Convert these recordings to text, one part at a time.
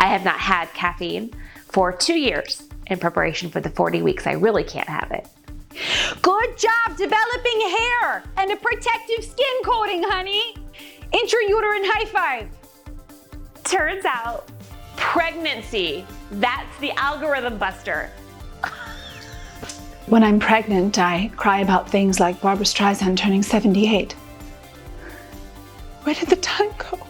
I have not had caffeine for 2 years in preparation for the 40 weeks I really can't have it. Good job developing hair and a protective skin coating, honey. Intrauterine high five. Turns out, pregnancy, that's the algorithm buster. When I'm pregnant, I cry about things like Barbra Streisand turning 78. Where did the time go?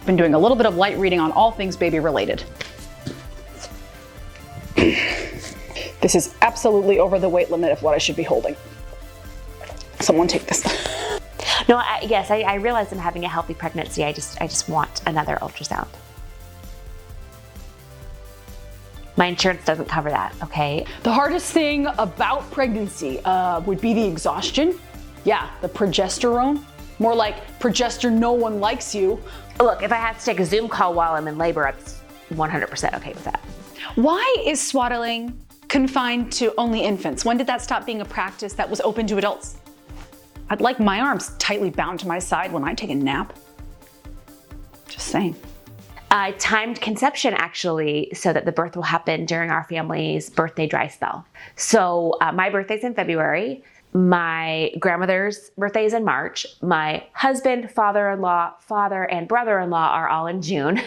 Been doing a little bit of light reading on all things baby related. This is absolutely over the weight limit of what I should be holding. Someone take this. No, yes, I realize I'm having a healthy pregnancy. I just want another ultrasound. My insurance doesn't cover that, okay? The hardest thing about pregnancy would be the exhaustion. Yeah, the progesterone. More like progester no one likes you. Look, if I have to take a Zoom call while I'm in labor, I'm 100% okay with that. Why is swaddling confined to only infants? When did that stop being a practice that was open to adults? I'd like my arms tightly bound to my side when I take a nap. Just saying. I timed conception actually so that the birth will happen during our family's birthday dry spell. So my birthday's in February. My grandmother's birthday is in March. My husband, father-in-law, father, and brother-in-law are all in June.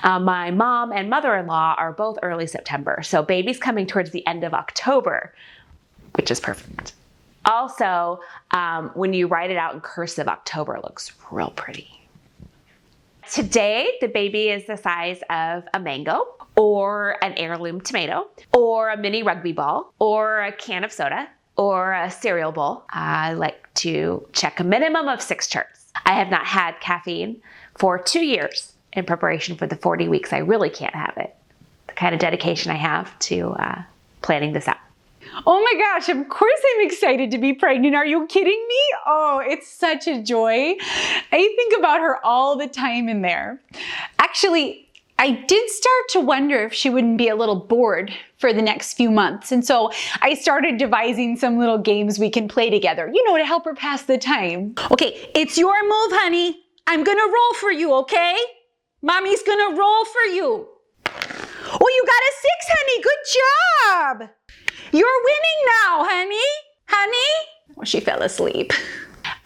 My mom and mother-in-law are both early September. So baby's coming towards the end of October, which is perfect. Also, when you write it out in cursive, October looks real pretty. Today, the baby is the size of a mango, or an heirloom tomato, or a mini rugby ball, or a can of soda, or a cereal bowl. I like to check a minimum of 6 charts. I have not had caffeine for 2 years in preparation for the 40 weeks I really can't have it. The kind of dedication I have to planning this out. Oh my gosh, of course I'm excited to be pregnant. Are you kidding me? Oh, it's such a joy. I think about her all the time in there. Actually, I did start to wonder if she wouldn't be a little bored for the next few months. And so I started devising some little games we can play together, to help her pass the time. Okay, it's your move, honey. I'm gonna roll for you, okay? Mommy's gonna roll for you. Oh, you got a 6, honey. Good job. You're winning now, honey. Oh, she fell asleep.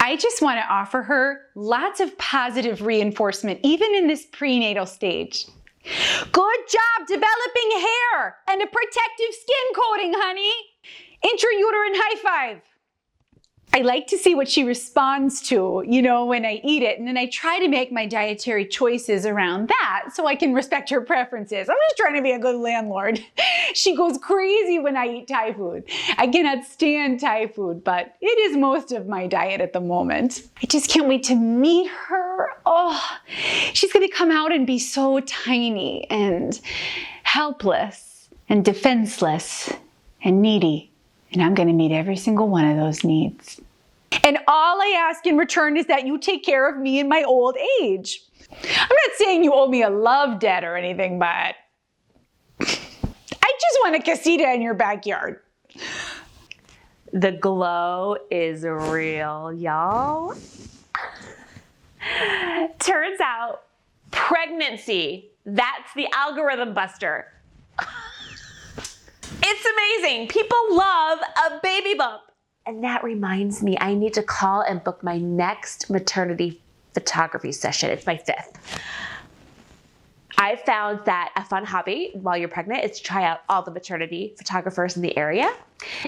I just want to offer her lots of positive reinforcement, even in this prenatal stage. Good job developing hair and a protective skin coating, honey. Intrauterine high five. I like to see what she responds to, when I eat it. And then I try to make my dietary choices around that so I can respect her preferences. I'm just trying to be a good landlord. She goes crazy when I eat Thai food. I cannot stand Thai food, but it is most of my diet at the moment. I just can't wait to meet her. Oh, she's going to come out and be so tiny and helpless and defenseless and needy. And I'm going to meet every single one of those needs. And all I ask in return is that you take care of me in my old age. I'm not saying you owe me a love debt or anything, but I just want a casita in your backyard. The glow is real, y'all. Turns out, pregnancy, that's the algorithm buster. It's amazing. People love a baby bump. And that reminds me, I need to call and book my next maternity photography session. It's my 5th. I've found that a fun hobby while you're pregnant is to try out all the maternity photographers in the area.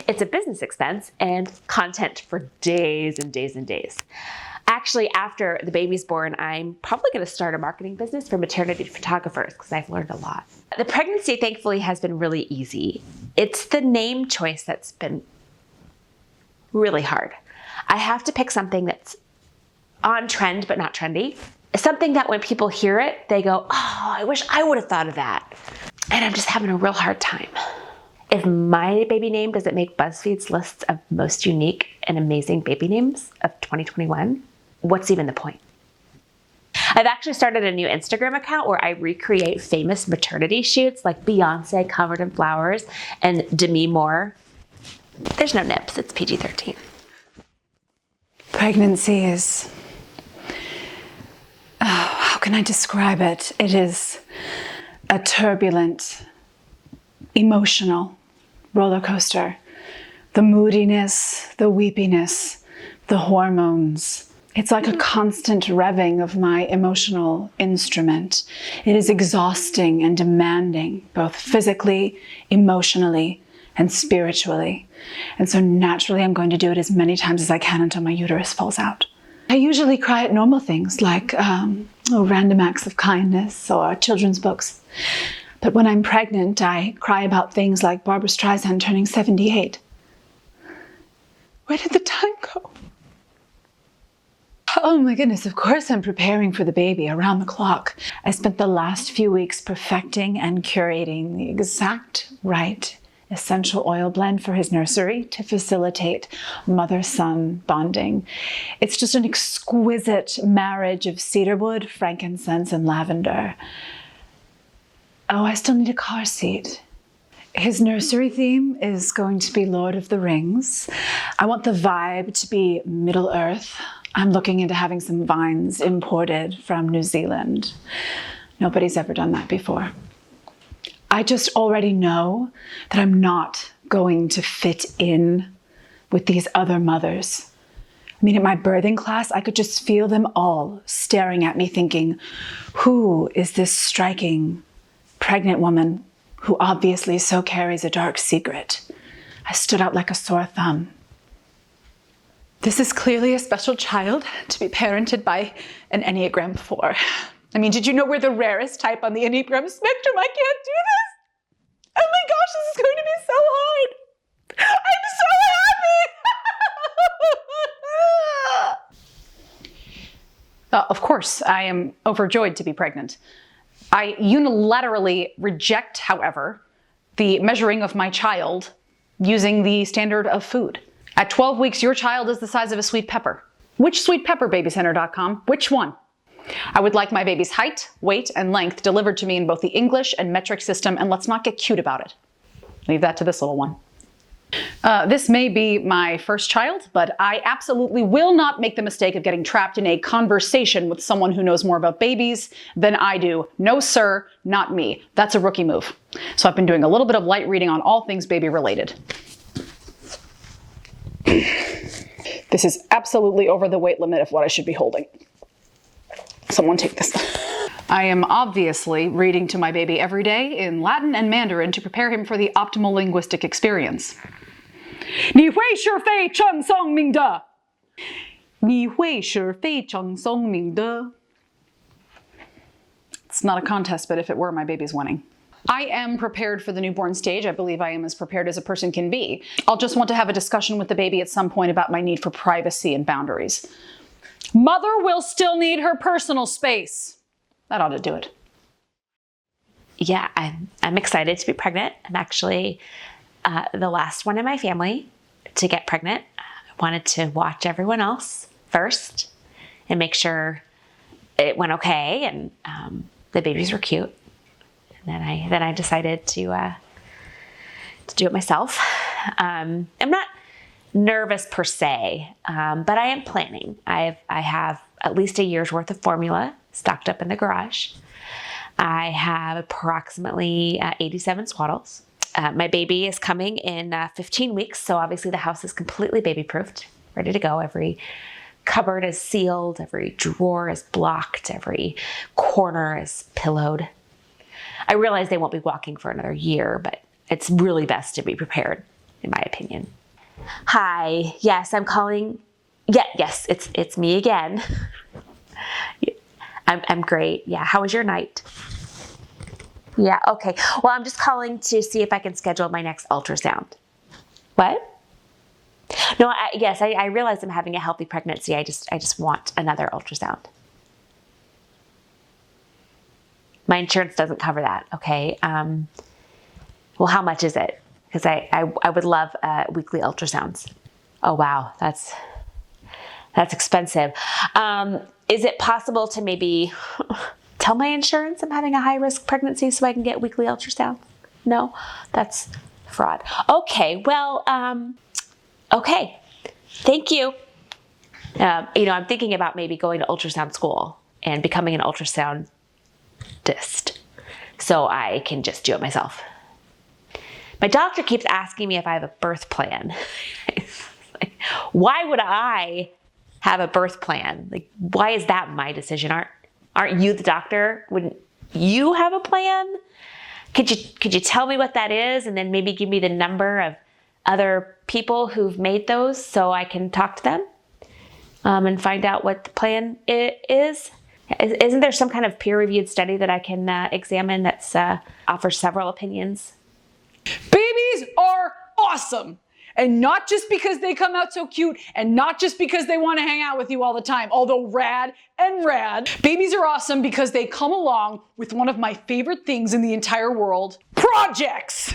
It's a business expense and content for days and days and days. Actually, after the baby's born, I'm probably going to start a marketing business for maternity photographers because I've learned a lot. The pregnancy, thankfully, has been really easy. It's the name choice that's been really hard. I have to pick something that's on trend but not trendy. Something that when people hear it, they go, oh, I wish I would have thought of that. And I'm just having a real hard time. If my baby name doesn't make BuzzFeed's lists of most unique and amazing baby names of 2021, what's even the point? I've actually started a new Instagram account where I recreate famous maternity shoots like Beyonce covered in flowers and Demi Moore. There's no nips, it's PG-13. Pregnancy is, how can I describe it? It is a turbulent, emotional roller coaster. The moodiness, the weepiness, the hormones. It's like a constant revving of my emotional instrument. It is exhausting and demanding, both physically, emotionally, and spiritually. And so naturally, I'm going to do it as many times as I can until my uterus falls out. I usually cry at normal things like random acts of kindness or children's books. But when I'm pregnant, I cry about things like Barbra Streisand turning 78. Where did the time go? Oh my goodness, of course I'm preparing for the baby around the clock. I spent the last few weeks perfecting and curating the exact right essential oil blend for his nursery to facilitate mother-son bonding. It's just an exquisite marriage of cedarwood, frankincense, and lavender. Oh, I still need a car seat. His nursery theme is going to be Lord of the Rings. I want the vibe to be Middle Earth. I'm looking into having some vines imported from New Zealand. Nobody's ever done that before. I just already know that I'm not going to fit in with these other mothers. I mean, at my birthing class, I could just feel them all staring at me thinking, who is this striking pregnant woman who obviously so carries a dark secret? I stood out like a sore thumb. This is clearly a special child to be parented by an Enneagram 4. I mean, did you know we're the rarest type on the Enneagram spectrum? I can't do this. Oh my gosh, this is going to be so hard. I'm so happy. Of course, I am overjoyed to be pregnant. I unilaterally reject, however, the measuring of my child using the standard of food. At 12 weeks, your child is the size of a sweet pepper. Which sweet pepper, babycenter.com? Which one? I would like my baby's height, weight, and length delivered to me in both the English and metric system, and let's not get cute about it. Leave that to this little one. This may be my first child, but I absolutely will not make the mistake of getting trapped in a conversation with someone who knows more about babies than I do. No, sir, not me. That's a rookie move. So I've been doing a little bit of light reading on all things baby related. This is absolutely over the weight limit of what I should be holding. Someone take this. I am obviously reading to my baby every day in Latin and Mandarin to prepare him for the optimal linguistic experience. 你会是非常聪明的。你会是非常聪明的。It's not a contest, but if it were, my baby's winning. I am prepared for the newborn stage. I believe I am as prepared as a person can be. I'll just want to have a discussion with the baby at some point about my need for privacy and boundaries. Mother will still need her personal space. That ought to do it. Yeah, I'm excited to be pregnant. I'm actually the last one in my family to get pregnant. I wanted to watch everyone else first and make sure it went okay and the babies were cute. And then I decided to do it myself. I'm not nervous per se, but I am planning. I have at least a year's worth of formula stocked up in the garage. I have approximately 87 swaddles. My baby is coming in 15 weeks, so obviously the house is completely baby-proofed, ready to go. Every cupboard is sealed, every drawer is blocked, every corner is pillowed. I realize they won't be walking for another year, but it's really best to be prepared, in my opinion. Hi, yes, I'm calling. Yeah, yes, it's me again. I'm great. Yeah, how was your night? Yeah, okay. Well, I'm just calling to see if I can schedule my next ultrasound. What? No, yes, I realize I'm having a healthy pregnancy. I just want another ultrasound. My insurance doesn't cover that, okay? Well, how much is it? Because I would love weekly ultrasounds. Oh, wow, that's expensive. Is it possible to maybe tell my insurance I'm having a high-risk pregnancy so I can get weekly ultrasounds? No, that's fraud. Okay, well, okay, thank you. I'm thinking about maybe going to ultrasound school and becoming an ultrasoundist so I can just do it myself. My doctor keeps asking me if I have a birth plan. Like, why would I have a birth plan? Like, why is that my decision? Aren't you the doctor? Wouldn't you have a plan? Could you tell me what that is, and then maybe give me the number of other people who've made those so I can talk to them and find out what the plan is? Isn't there some kind of peer-reviewed study that I can examine that's offers several opinions? Babies are awesome. And not just because they come out so cute, and not just because they want to hang out with you all the time, although rad and rad. Babies are awesome because they come along with one of my favorite things in the entire world: projects.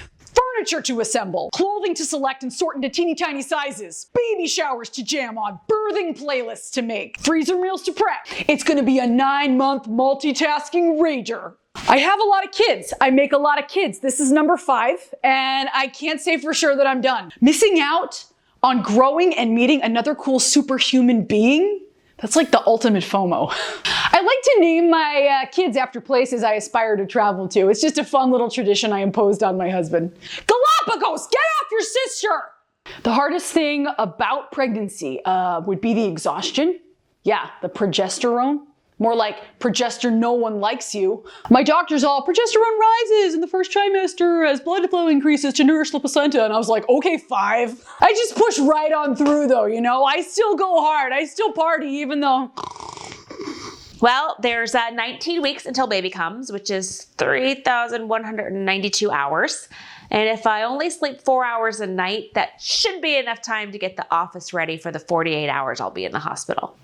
Furniture to assemble, clothing to select and sort into teeny tiny sizes, baby showers to jam on, birthing playlists to make, freezer meals to prep. It's gonna be a 9-month multitasking rager. I have a lot of kids. I make a lot of kids. This is number 5, and I can't say for sure that I'm done. Missing out on growing and meeting another cool superhuman being? That's like the ultimate FOMO. I like to name my kids after places I aspire to travel to. It's just a fun little tradition I imposed on my husband. Galapagos, get off your sister! The hardest thing about pregnancy would be the exhaustion. Yeah, the progesterone. More like progester, no one likes you. My doctor's all, progesterone rises in the first trimester as blood flow increases to nourish the placenta. And I was like, okay, 5. I just push right on through though, you know? I still go hard. I still party even though... Well, there's 19 weeks until baby comes, which is 3,192 hours. And if I only sleep 4 hours a night, that should be enough time to get the office ready for the 48 hours I'll be in the hospital.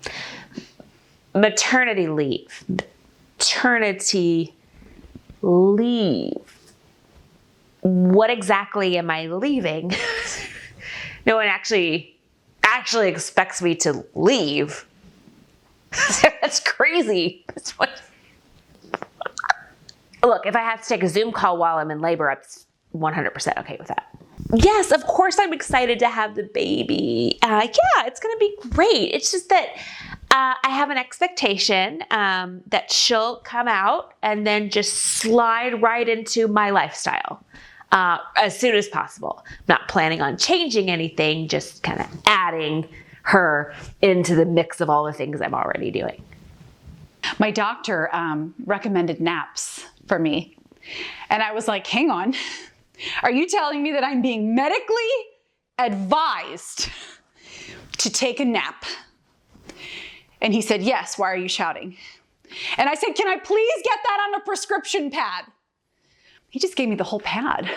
Maternity leave. What exactly am I leaving? No one actually expects me to leave. That's crazy. Look, if I have to take a Zoom call while I'm in labor, I'm 100% okay with that. Yes, of course I'm excited to have the baby. Yeah, it's gonna be great. It's just that I have an expectation that she'll come out and then just slide right into my lifestyle as soon as possible. I'm not planning on changing anything, just kind of adding her into the mix of all the things I'm already doing. My doctor recommended naps for me. And I was like, hang on, are you telling me that I'm being medically advised to take a nap? And he said, yes, why are you shouting? And I said, can I please get that on a prescription pad? He just gave me the whole pad.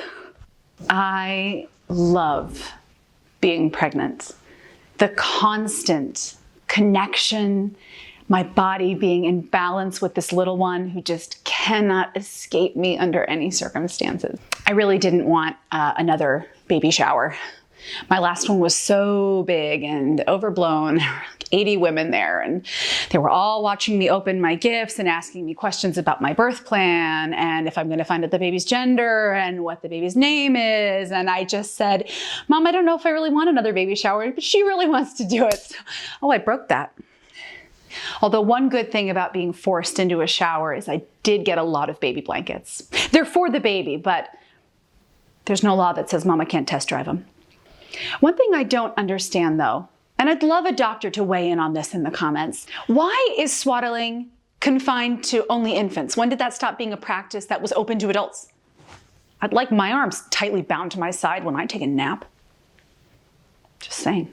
I love being pregnant. The constant connection, my body being in balance with this little one who just cannot escape me under any circumstances. I really didn't want another baby shower. My last one was so big and overblown. 80 women there, and they were all watching me open my gifts and asking me questions about my birth plan and if I'm going to find out the baby's gender and what the baby's name is. And I just said, Mom, I don't know if I really want another baby shower, but she really wants to do it. So, I broke that. Although one good thing about being forced into a shower is I did get a lot of baby blankets. They're for the baby, but there's no law that says Mama can't test drive them. One thing I don't understand though, and I'd love a doctor to weigh in on this in the comments. Why is swaddling confined to only infants? When did that stop being a practice that was open to adults? I'd like my arms tightly bound to my side when I take a nap. Just saying.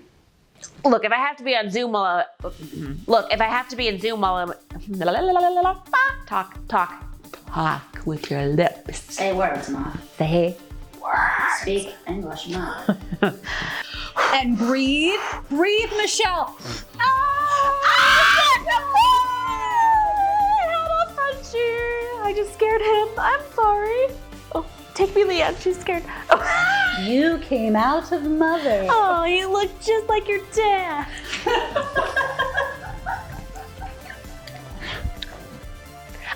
Look, if I have to be on Zoom while talk with your lips. Say words, Ma. Say words. Speak English, Ma. And breathe, Michelle. I just scared him. I'm sorry. Oh, take me, Leeann. She's scared. Oh. You came out of mother. Oh, you look just like your dad.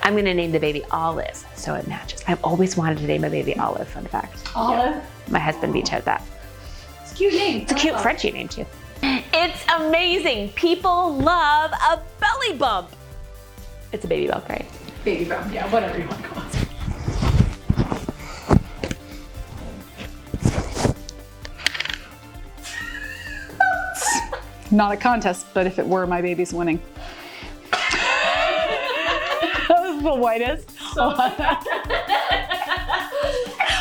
I'm going to name the baby Olive so it matches. I've always wanted to name a baby Olive, fun fact. Olive? My husband vetoed that. It's a cute name. It's a cute Frenchie name too. It's amazing. People love a belly bump. It's a baby milk, right? Baby brown, yeah, whatever you want to call it. Not a contest, but if it were, my baby's winning. That was the whitest.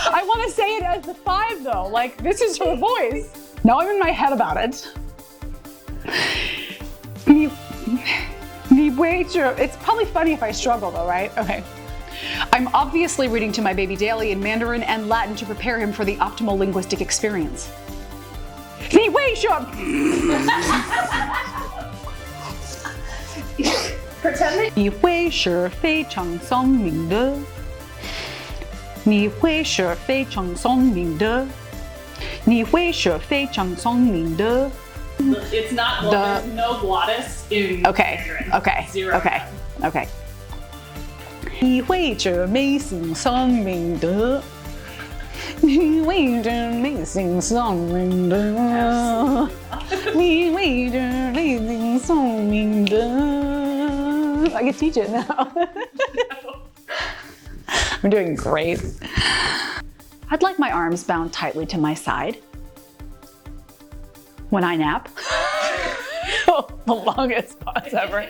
I want to say it as the 5 though, like this is her voice. Now I'm in my head about it. It's probably funny if I struggle though, right? Okay. I'm obviously reading to my baby daily in Mandarin and Latin to prepare him for the optimal linguistic experience. 你为什么 Pretend that 你会是非常聪明的。你会是非常聪明的。你会是非常聪明的。 It's not, there's no glottis in Okay, Mandarin. okay, Zero. okay, okay. 你会是非常聪明的。你会是非常聪明的。你会是非常聪明的。I can teach it now. I'm doing great. I'd like my arms bound tightly to my side when I nap. The longest pause ever.